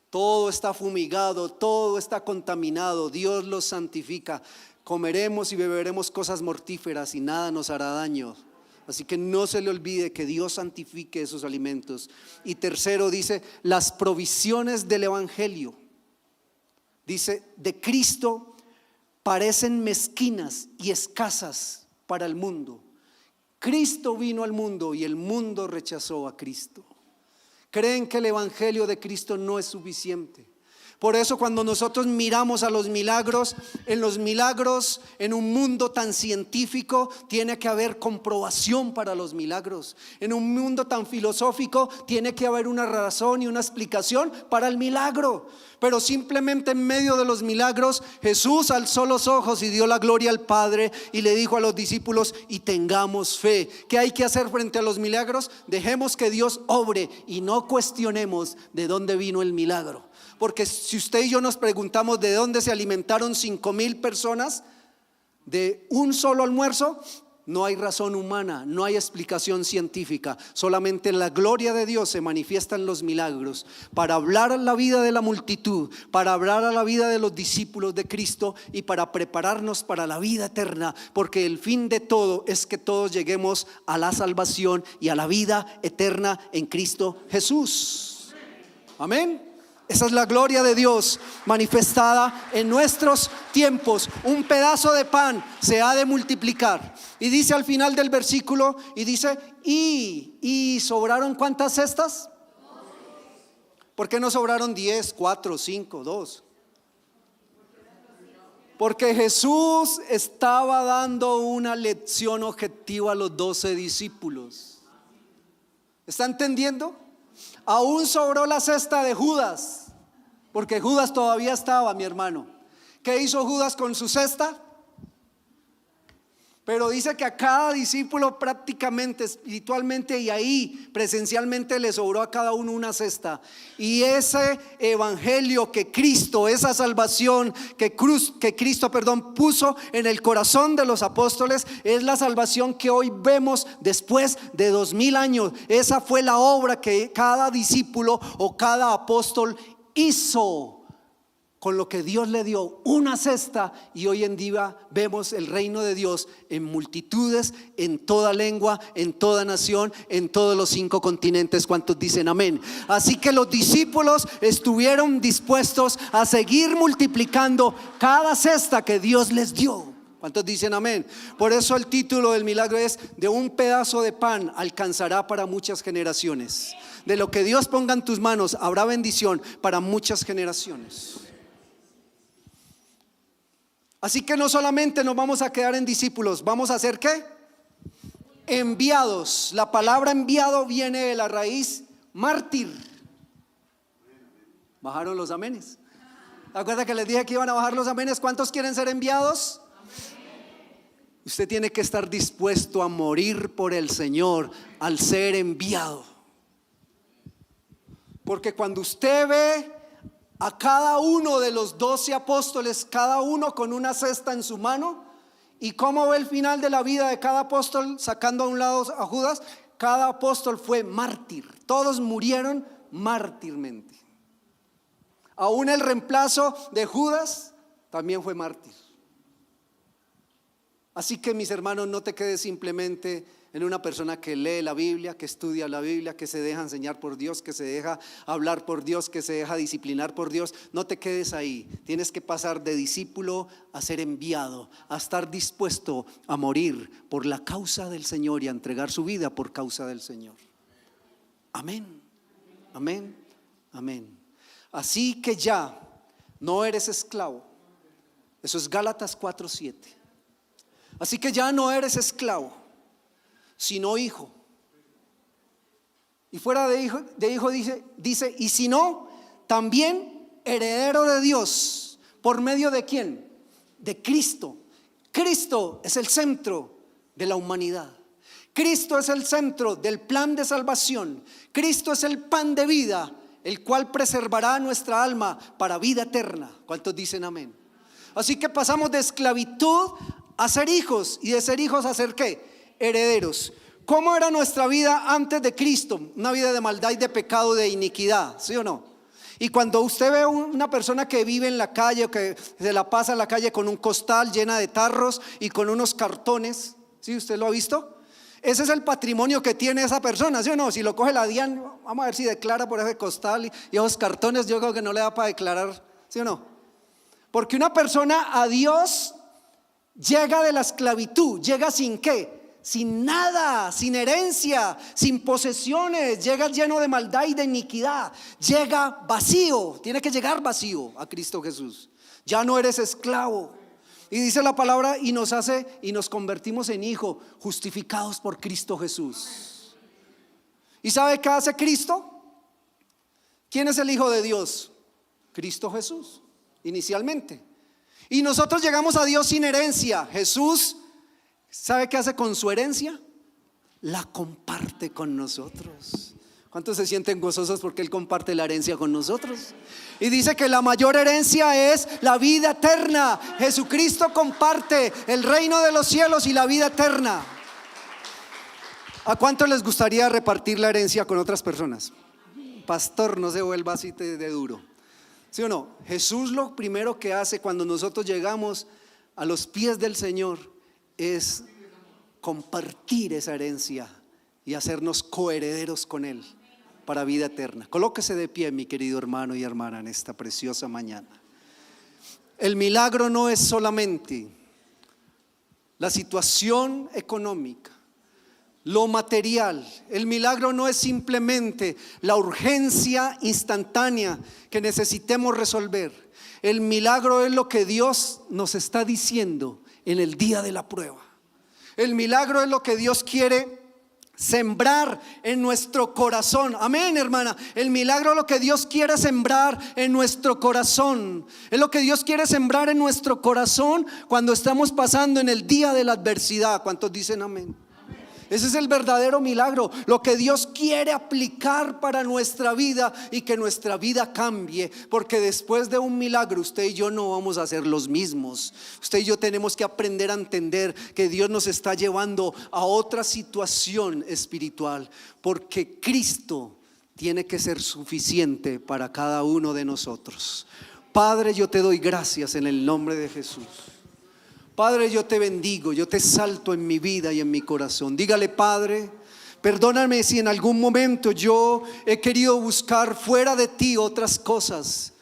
Todo está fumigado, todo está contaminado, Dios los santifica. Comeremos y beberemos cosas mortíferas y nada nos hará daño. Así que no se le olvide que Dios santifique esos alimentos. Y tercero dice, las provisiones del evangelio, dice, de Cristo parecen mezquinas y escasas para el mundo. Cristo vino al mundo y el mundo rechazó a Cristo. Creen que el evangelio de Cristo no es suficiente. Por eso cuando nosotros miramos a los milagros, en un mundo tan científico, tiene que haber comprobación para los milagros. En un mundo tan filosófico, tiene que haber una razón y una explicación para el milagro. Pero simplemente en medio de los milagros, Jesús alzó los ojos y dio la gloria al Padre y le dijo a los discípulos: y tengamos fe. ¿Qué hay que hacer frente a los milagros? Dejemos que Dios obre y no cuestionemos de dónde vino el milagro. Porque si usted y yo nos preguntamos de dónde se alimentaron 5,000 personas de un solo almuerzo, no hay razón humana, no hay explicación científica. Solamente la gloria de Dios se manifiesta en los milagros para hablar a la vida de la multitud, para hablar a la vida de los discípulos de Cristo y para prepararnos para la vida eterna. Porque el fin de todo es que todos lleguemos a la salvación y a la vida eterna en Cristo Jesús. Amén. Esa es la gloria de Dios manifestada en nuestros tiempos. Un pedazo de pan se ha de multiplicar. Y dice al final del versículo, y dice, y sobraron ¿cuántas cestas? ¿Por qué no sobraron 10, 4, 5, 2? Porque Jesús estaba dando una lección objetiva a los 12 discípulos. ¿Está entendiendo? Aún sobró la cesta de Judas, porque Judas todavía estaba, mi hermano. ¿Qué hizo Judas con su cesta? Pero dice que a cada discípulo prácticamente, espiritualmente y ahí presencialmente le sobró a cada uno una cesta. Y ese evangelio que Cristo, esa salvación que Cristo puso en el corazón de los apóstoles, es la salvación que hoy vemos después de 2000 años. Esa fue la obra que cada discípulo o cada apóstol hizo con lo que Dios le dio, una cesta, y hoy en día vemos el reino de Dios en multitudes, en toda lengua, en toda nación, en todos los 5 continentes. ¿Cuántos dicen amén? Así que los discípulos estuvieron dispuestos a seguir multiplicando cada cesta que Dios les dio. ¿Cuántos dicen amén? Por eso el título del milagro es: de un pedazo de pan alcanzará para muchas generaciones. De lo que Dios ponga en tus manos habrá bendición para muchas generaciones. Así que no solamente nos vamos a quedar en discípulos, vamos a ser ¿qué? Enviados. La palabra enviado viene de la raíz mártir. Bajaron los amenes. ¿Acuerdan que les dije que iban a bajar los amenes? ¿Cuántos quieren ser enviados? Usted tiene que estar dispuesto a morir por el Señor al ser enviado. Porque cuando usted ve a cada uno de los 12 apóstoles, cada uno con una cesta en su mano, y cómo ve el final de la vida de cada apóstol, sacando a un lado a Judas, cada apóstol fue mártir. Todos murieron mártirmente. Aún el reemplazo de Judas también fue mártir. Así que, mis hermanos, no te quedes simplemente en una persona que lee la Biblia, que estudia la Biblia, que se deja enseñar por Dios, que se deja hablar por Dios, que se deja disciplinar por Dios. No te quedes ahí. Tienes que pasar de discípulo a ser enviado, a estar dispuesto a morir por la causa del Señor y a entregar su vida por causa del Señor. Amén, amén, amén. Así que ya no eres esclavo. Eso es Gálatas 4:7. Así que ya no eres esclavo, sino hijo. Y fuera de hijo dice, y si no, también heredero de Dios. ¿Por medio de quién? De Cristo. Cristo es el centro de la humanidad. Cristo es el centro del plan de salvación. Cristo es el pan de vida, el cual preservará nuestra alma para vida eterna. ¿Cuántos dicen amén? Así que pasamos de esclavitud a ser hijos, y de ser hijos a ser ¿qué? Herederos. ¿Cómo era nuestra vida antes de Cristo? Una vida de maldad y de pecado, de iniquidad, ¿sí o no? Y cuando usted ve una persona que vive en la calle, o que se la pasa en la calle con un costal llena de tarros y con unos cartones, ¿sí? ¿Usted lo ha visto? Ese es el patrimonio que tiene esa persona, ¿sí o no? Si lo coge la DIAN, vamos a ver si declara por ese costal y esos cartones. Yo creo que no le da para declarar, ¿sí o no? Porque una persona a Dios llega de la esclavitud, llega sin ¿qué? Sin nada, sin herencia, sin posesiones, llega lleno de maldad y de iniquidad, llega vacío, tiene que llegar vacío a Cristo Jesús. Ya no eres esclavo. Y dice la palabra, y nos convertimos en hijos, justificados por Cristo Jesús. ¿Y sabe qué hace Cristo? ¿Quién es el Hijo de Dios? Cristo Jesús, inicialmente. Y nosotros llegamos a Dios sin herencia. Jesús, ¿sabe qué hace con su herencia? La comparte con nosotros. ¿Cuántos se sienten gozosos porque Él comparte la herencia con nosotros? Y dice que la mayor herencia es la vida eterna. Jesucristo comparte el reino de los cielos y la vida eterna. ¿A cuánto les gustaría repartir la herencia con otras personas? Pastor, no se vuelva así de duro. ¿Sí o no? Jesús lo primero que hace cuando nosotros llegamos a los pies del Señor es compartir esa herencia y hacernos coherederos con Él para vida eterna. Colóquese de pie, mi querido hermano y hermana, en esta preciosa mañana. El milagro no es solamente la situación económica, lo material. El milagro no es simplemente la urgencia instantánea que necesitemos resolver. El milagro es lo que Dios nos está diciendo en el día de la prueba. El milagro es lo que Dios quiere sembrar en nuestro corazón. Amén, hermana. El milagro es lo que Dios quiere sembrar en nuestro corazón. Es lo que Dios quiere sembrar en nuestro corazón cuando estamos pasando en el día de la adversidad. ¿Cuántos dicen amén? Ese es el verdadero milagro, lo que Dios quiere aplicar para nuestra vida y que nuestra vida cambie. Porque después de un milagro, usted y yo no vamos a ser los mismos. Usted y yo tenemos que aprender a entender que Dios nos está llevando a otra situación espiritual, porque Cristo tiene que ser suficiente para cada uno de nosotros. Padre, yo te doy gracias en el nombre de Jesús. Padre, yo te bendigo, yo te exalto en mi vida y en mi corazón. Dígale: Padre, perdóname si en algún momento yo he querido buscar fuera de ti otras cosas,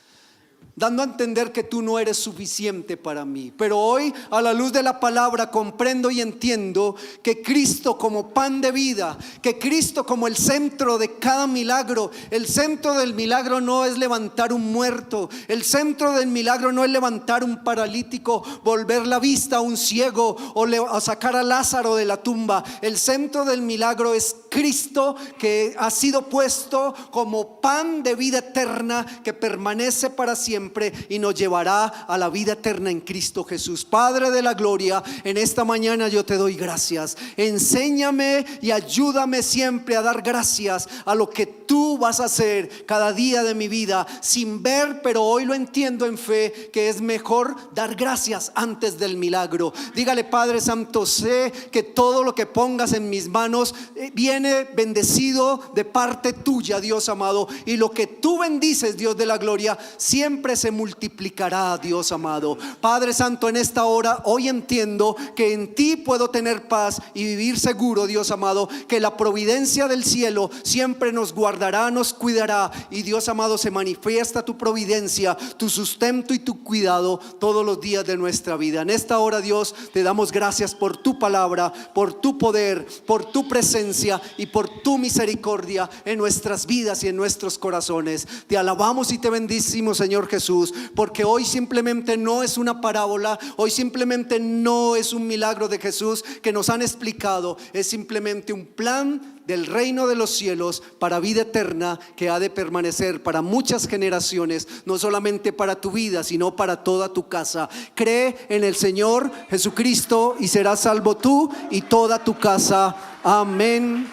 dando a entender que tú no eres suficiente para mí. Pero hoy, a la luz de la palabra, comprendo y entiendo que Cristo como pan de vida, que Cristo como el centro de cada milagro. El centro del milagro no es levantar un muerto, el centro del milagro no es levantar un paralítico, volver la vista a un ciego o sacar a Lázaro de la tumba. El centro del milagro es Cristo, que ha sido puesto como pan de vida eterna, que permanece para siempre y nos llevará a la vida eterna en Cristo Jesús. Padre de la gloria, en esta mañana yo te doy gracias. Enséñame y ayúdame siempre a dar gracias a lo que tú vas a hacer cada día de mi vida, sin ver, pero hoy lo entiendo en fe, que es mejor dar gracias antes del milagro. Dígale: Padre Santo, sé que todo lo que pongas en mis manos viene bendecido de parte tuya, Dios amado, y lo que tú bendices, Dios de la gloria, siempre se multiplicará, Dios amado. Padre Santo, en esta hora, hoy entiendo que en ti puedo tener paz y vivir seguro, Dios amado, que la providencia del cielo siempre nos guardará, nos cuidará, y Dios amado, se manifiesta tu providencia, tu sustento y tu cuidado todos los días de nuestra vida. En esta hora, Dios, te damos gracias por tu palabra, por tu poder, por tu presencia y por tu misericordia en nuestras vidas y en nuestros corazones. Te alabamos y te bendecimos, Señor Jesús, porque hoy simplemente no es una parábola, hoy simplemente no es un milagro de Jesús que nos han explicado, es simplemente un plan del reino de los cielos para vida eterna, que ha de permanecer para muchas generaciones, no solamente para tu vida, sino para toda tu casa. Cree en el Señor Jesucristo y serás salvo tú y toda tu casa. Amén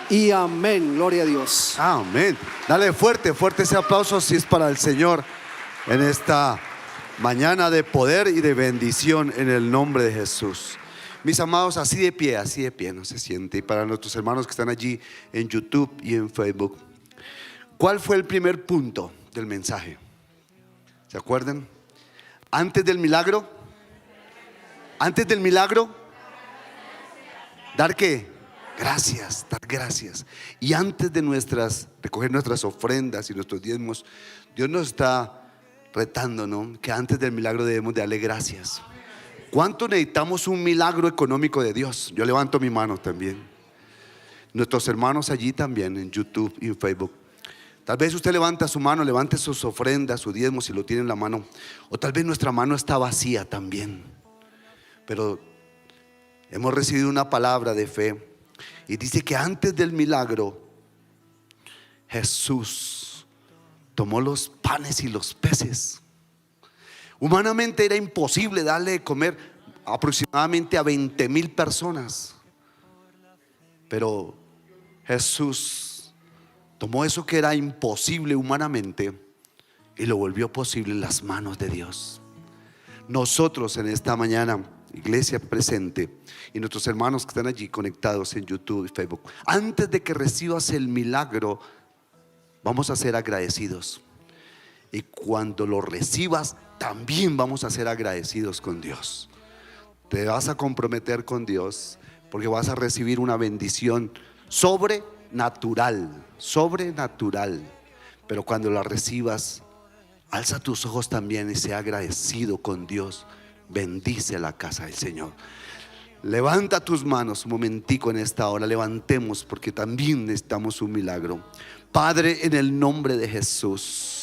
y amén. Gloria a Dios. Amén. Dale fuerte ese aplauso si es para el Señor en esta mañana de poder y de bendición, en el nombre de Jesús. Mis amados, así de pie, no se siente. Y para nuestros hermanos que están allí en YouTube y en Facebook, ¿cuál fue el primer punto del mensaje? ¿Se acuerdan? Antes del milagro, ¿dar qué? Gracias, dar gracias. Y antes de recoger nuestras ofrendas y nuestros diezmos, Dios nos está retando, ¿no? Que antes del milagro debemos de darle gracias. ¿Cuánto necesitamos un milagro económico de Dios? Yo levanto mi mano también. Nuestros hermanos allí también en YouTube y en Facebook. Tal vez usted levanta su mano, levante sus ofrendas, su diezmo si lo tiene en la mano. O tal vez nuestra mano está vacía también. Pero hemos recibido una palabra de fe y dice que antes del milagro Jesús tomó los panes y los peces. Humanamente era imposible darle de comer aproximadamente a 20,000 personas, pero Jesús tomó eso que era imposible humanamente y lo volvió posible en las manos de Dios. Nosotros en esta mañana, iglesia presente, y nuestros hermanos que están allí conectados en YouTube y Facebook, antes de que recibas el milagro, vamos a ser agradecidos. Y cuando lo recibas, también vamos a ser agradecidos con Dios. Te vas a comprometer con Dios, porque vas a recibir una bendición sobrenatural. Pero cuando la recibas, alza tus ojos también y sea agradecido con Dios. Bendice la casa del Señor. Levanta tus manos un momentico en esta hora. Levantemos, porque también necesitamos un milagro. Padre, en el nombre de Jesús,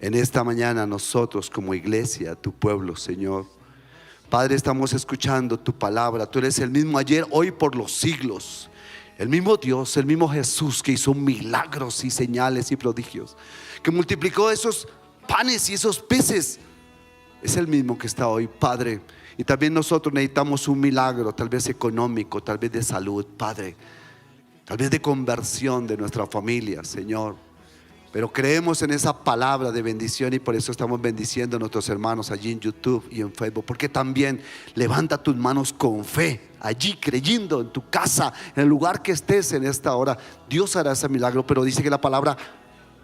en esta mañana nosotros como iglesia, tu pueblo, Señor, Padre, estamos escuchando tu palabra. Tú eres el mismo ayer, hoy, por los siglos. El mismo Dios, el mismo Jesús que hizo milagros y señales y prodigios, que multiplicó esos panes y esos peces, es el mismo que está hoy, Padre. Y también nosotros necesitamos un milagro, tal vez económico, tal vez de salud, Padre, tal vez de conversión de nuestra familia, Señor. Pero creemos en esa palabra de bendición y por eso estamos bendiciendo a nuestros hermanos allí en YouTube y en Facebook. Porque también levanta tus manos con fe, allí creyendo en tu casa, en el lugar que estés en esta hora. Dios hará ese milagro, pero dice que la palabra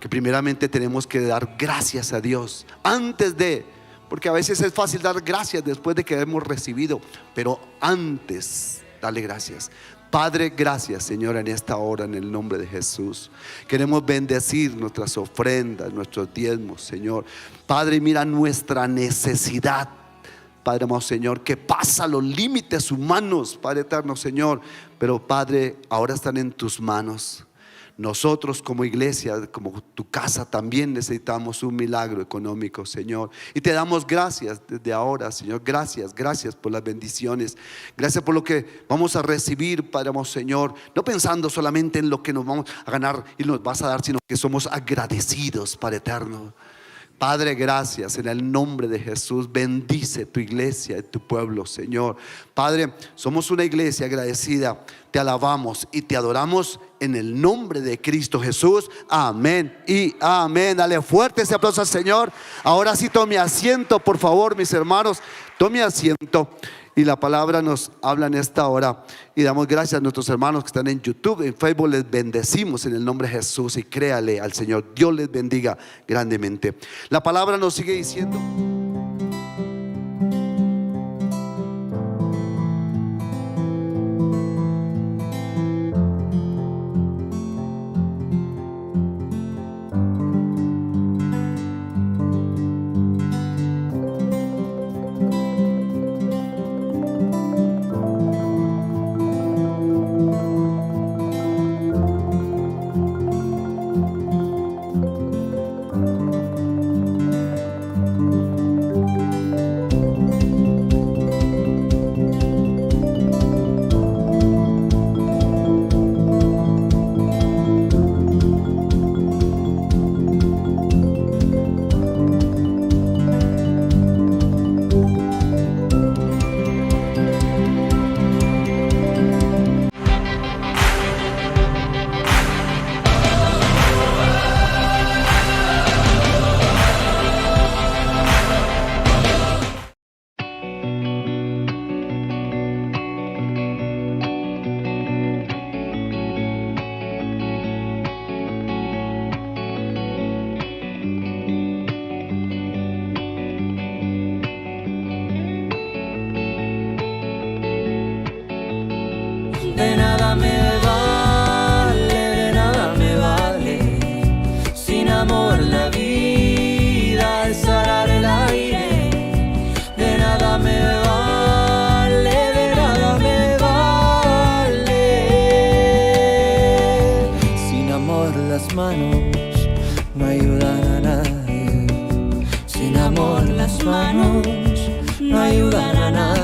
que primeramente tenemos que dar gracias a Dios antes de, porque a veces es fácil dar gracias después de que hemos recibido, pero antes dale gracias. Padre, gracias, Señor, en esta hora, en el nombre de Jesús. Queremos bendecir nuestras ofrendas, nuestros diezmos, Señor. Padre, mira nuestra necesidad, Padre amado, Señor, que pasa los límites humanos, Padre eterno, Señor. Pero Padre, ahora están en tus manos. Nosotros como iglesia, como tu casa, también necesitamos un milagro económico, Señor. Y te damos gracias desde ahora, Señor. Gracias por las bendiciones. Gracias por lo que vamos a recibir, Padre amado, Señor. No pensando solamente en lo que nos vamos a ganar y nos vas a dar, sino que somos agradecidos, Padre eterno. Padre, gracias en el nombre de Jesús. Bendice tu iglesia y tu pueblo, Señor. Padre, somos una iglesia agradecida. Te alabamos y te adoramos en el nombre de Cristo Jesús. Amén y amén. Dale fuerte ese aplauso al Señor. Ahora sí, tome asiento, por favor, mis hermanos. Tome asiento. Y la palabra nos habla en esta hora. Y damos gracias a nuestros hermanos que están en YouTube, en Facebook. Les bendecimos en el nombre de Jesús. Y créale al Señor. Dios les bendiga grandemente. La palabra nos sigue diciendo: de nada me vale, sin amor la vida es arar el aire. De nada me vale, sin amor las manos no ayudan a nadie, sin amor las manos no ayudan a nadie.